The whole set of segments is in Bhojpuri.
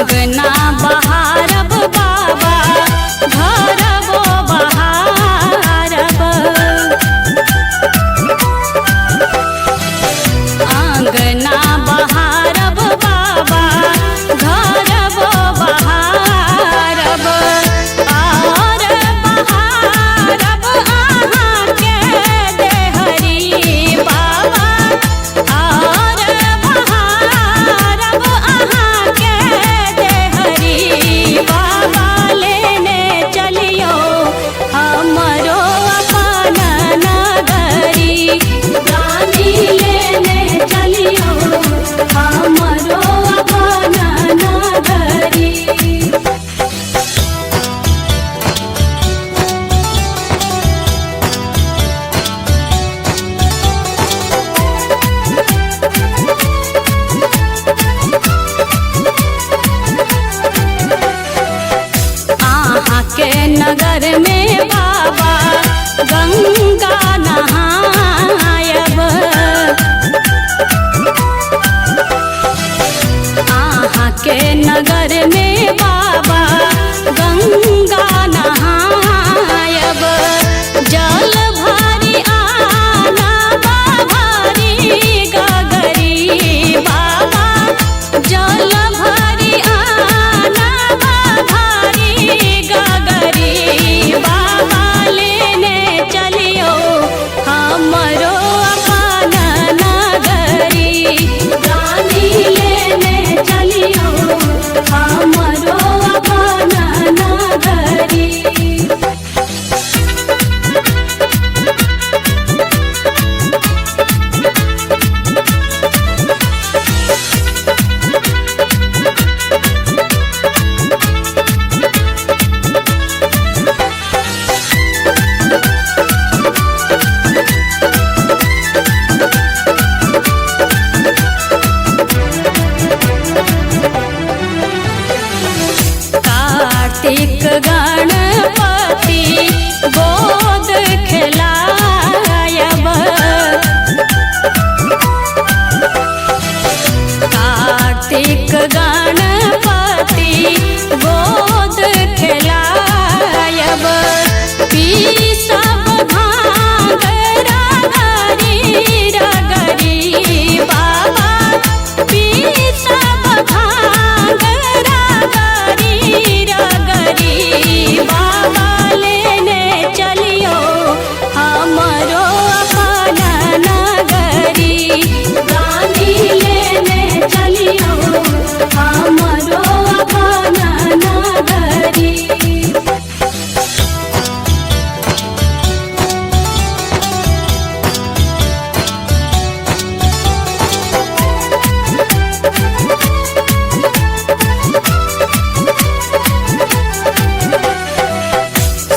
आंगना बहारब बाबा घरबो बहारब। आंगना बहारब बाबा घरबो बहारब। और बहारब अहाँ के देहरी बाबा। और बहारब अहाँ के देहरी बाबा। लेने चलियो हमरो अपन नगरी। रानी लेने चलियो हमरो अपन नगरी। आहाँ के नगर में बाबा गंगा नहायब। आहाँ के नगर में बाबा गंगा नहायब। जल भरी आना भारी गगरी बाबा। जल भरी आना भारी गगरी बाबा। लेने चलियो हमरो अपन नगरी। रानी लेने चलियो हमरो अपन नगरी। कार्तिक गणपति गोद खेलायब। कार्तिक गणपति गोद खेलायब। पीसब भांग रगरी रगरी बाबा। पीसब भांग रगरी रगरी बाबा। लेने चलियो हमरो अपन नगरी। रानी लेने चलियो हमरो अपन नगरी।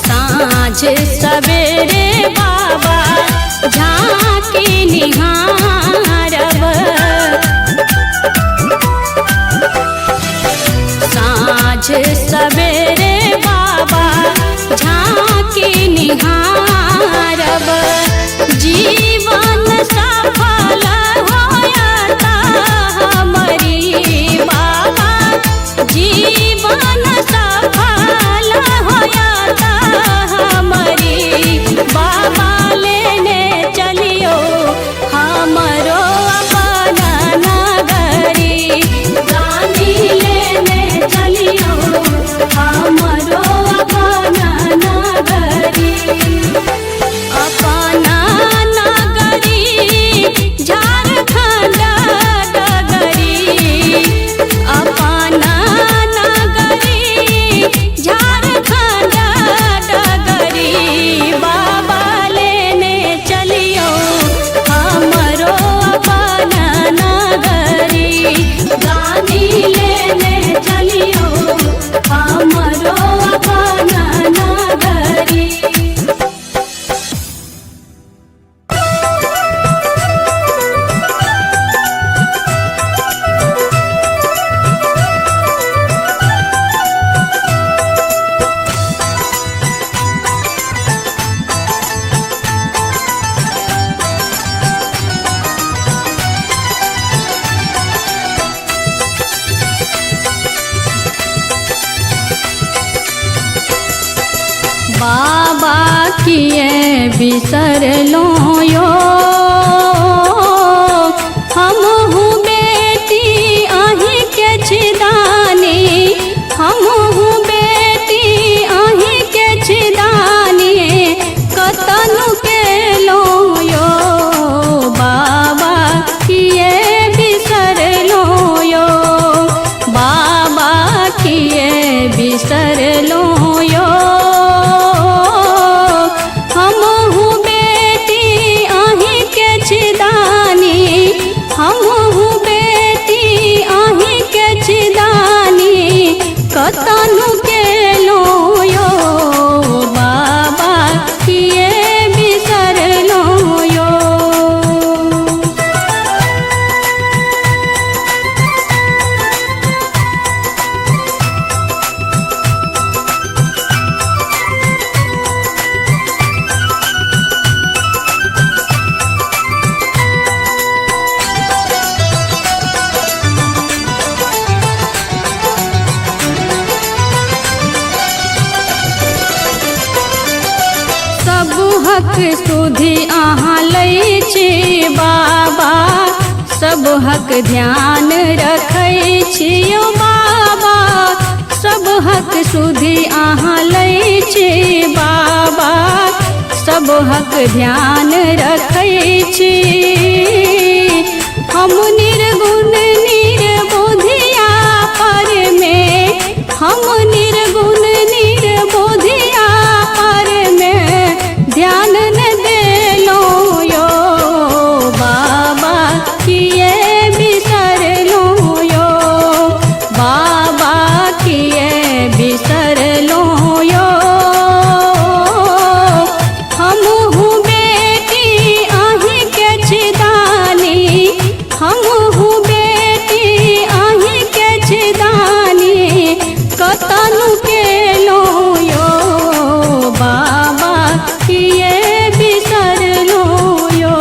साँझ सवेरे बाबा झांकी निहारब। साँझ सवेरे बाबा झांकी निहारब। जीवन सफल होयता हमरी बाबा। जीवन सफल होयता हमरी बाबा। लेने चलियो हमरो अपन नगरी। रानी लेने चलियो हमरो अपन नगरी। अपन नगरी झार किए बिसर लो यो हम हूँ बेटी अही के छिदानी हम हूँ बेटी अही के छिदानी कतनु के लो यो बाबा किए बिसर लो यो बाबा किए बिसर लो यो हम हूँ बेटी अही के छिदानी हम हूँ बेटी अही के छिदानी कतनु के लो यो बाबा किए बिसर लो यो सब हक सुधी अहाँ लै छी बाबा सब हक ध्यान रखै छियो बाबा सब हक सुधी अहाँ लै छी बाबा सब हक ध्यान रखै छी हम निर्गुण निर्बोधिया पर में हम निर्गुण निर्बोधिया पर में ध्यान न देलो यो बाबा किए बिसर लो यो बाबा किए बिसर लो यो हम हूँ बेटी अही के छिदानी हम हूँ बेटी अही के छिदानी कतनु के लो यो बाबा किए बिसर लो यो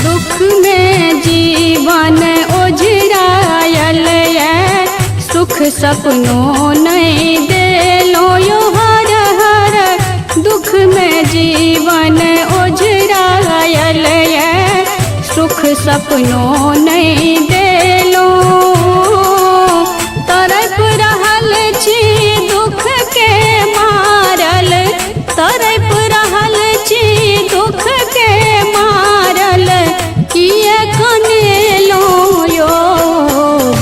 दुख में जीवन ओझरायल है सुख सपनों नहीं देलो यो हर हर दुख में जीवन ओझरायल है सुख सपनों नहीं देलो तरफ रहल छी दुख के मारल तरफ रहल छी दुख के मारल किए कने लो यो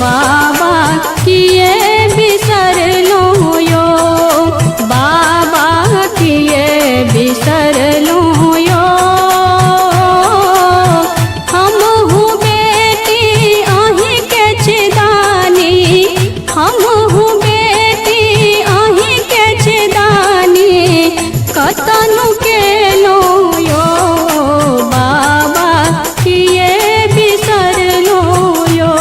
बाबा किए बिसर लो यो बाबा किए बिसर लो यो हम हूँ बेटी अही के छिदानी हम हूँ बेटी अही के छिदानी कतनु के लो यो बाबा किए बिसर लो यो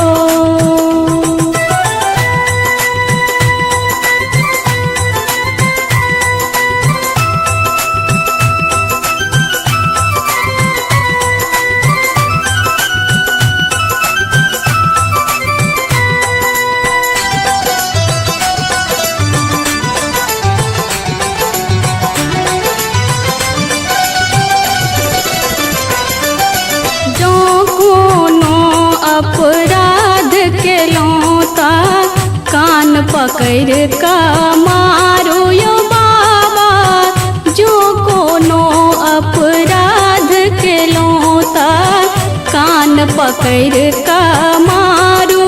जो कोनो अपराध केलौं ता कान पकड़ का मारो यो बाबा जो कोनो अपराध केलौं ता कान पकड़ का मारो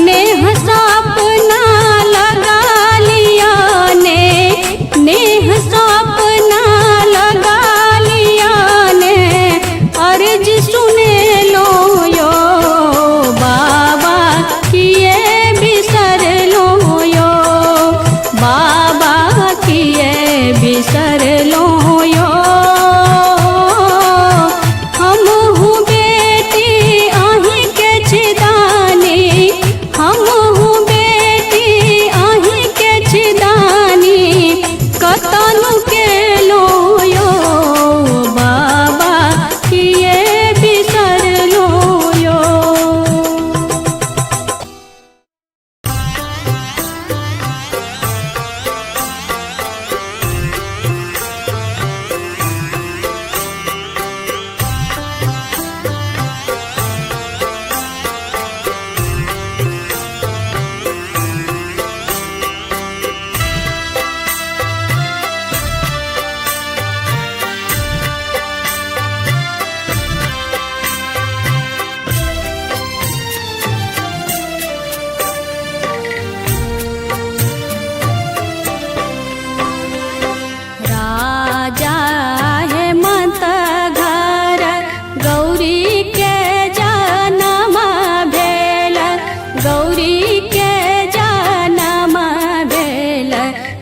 नेह सपना लगा लिया नेह सपना लगा लिया ने अर्ज सुने लो यो बाबा किए बिसर लो यो बाबा किए बिसर लो यो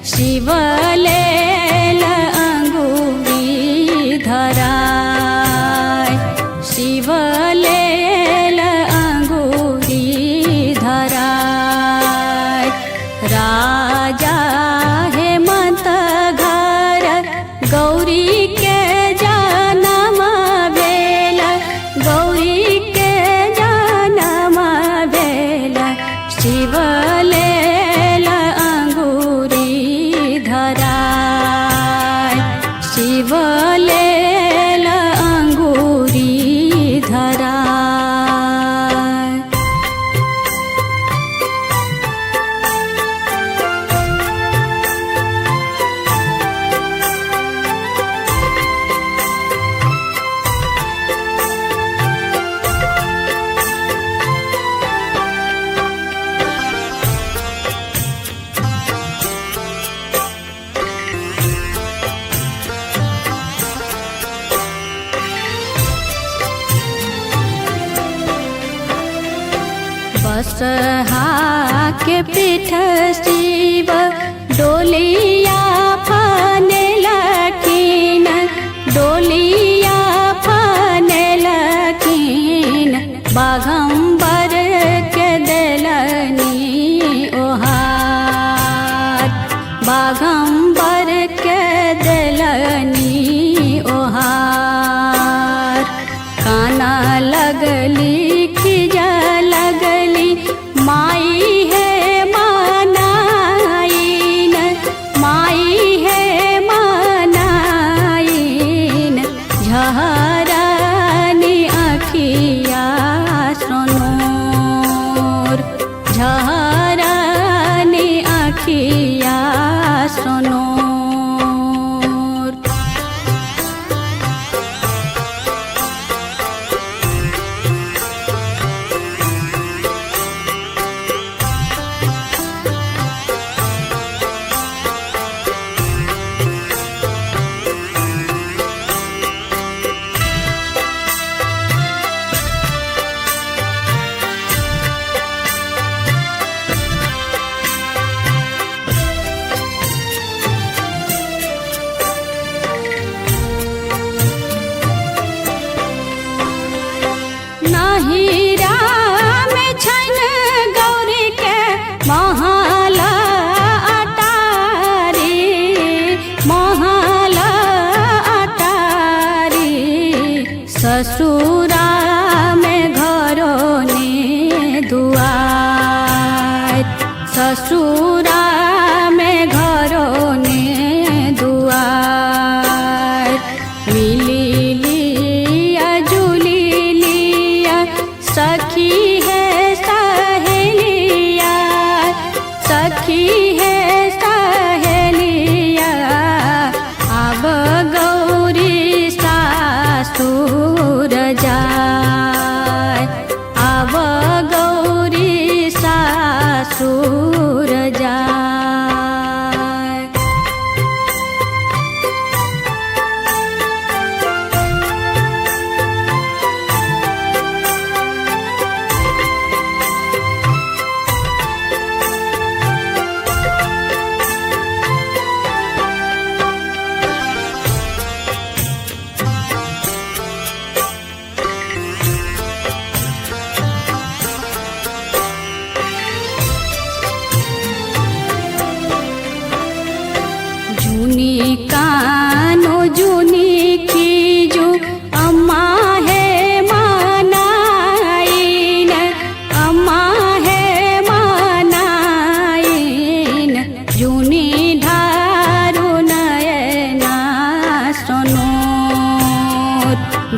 शिवलेल अंगुरी धराय, शिवलेल अंगुरी धराय। राजा हेमंत घर गौरी के जन्म भेल, गौरी के जन्म भेल। शिवलेल अंगुरी धराय, शिवलेल अंगुरी धराय। बसहा के पीठ शिव डोलिया फनेलखिन, डोलिया फनेलखिन। बाघंबर के देलनी ओहार, बाघंबर के देलनी ओहार। काना लगली खिजा लगली माई है मनाइन, माई है मनाइन। झहरानी अखिया सोनोर, झहरानी अखिया सोनोर। नहिरा में छन गौरी के महल अटारी, महल अटारी। ससुरा में घरों ने दुआर, ससुरा में घरों ने दुआर। मिली लिया जुली लिया सखी है सहेलिया, सखी है सहेलिया। अब गौरी सासुर जाय, अब गौरी सासुर जाय। जूनी कानो जूनी खीजू अम्मा है मनाइन, अम्मा है मनाइन। जूनी ढारू नयना सोनोर,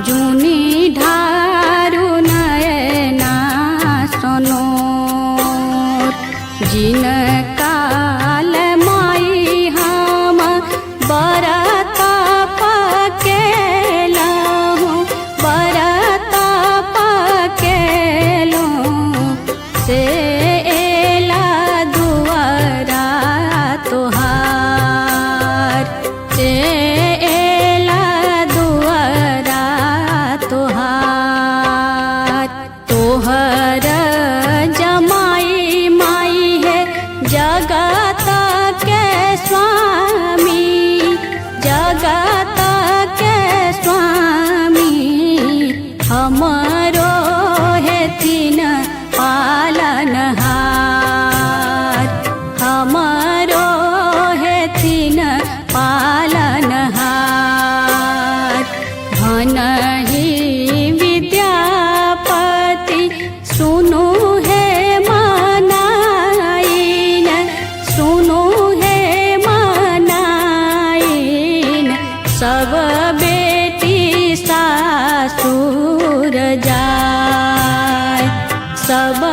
जूनी ढारू नयना सोनोर। जिन काल माई हम बरत पकेलहुँ, बरत पकेलहुँ। से एला दुआरा तोहार, से एला दुआरा तोहार। सब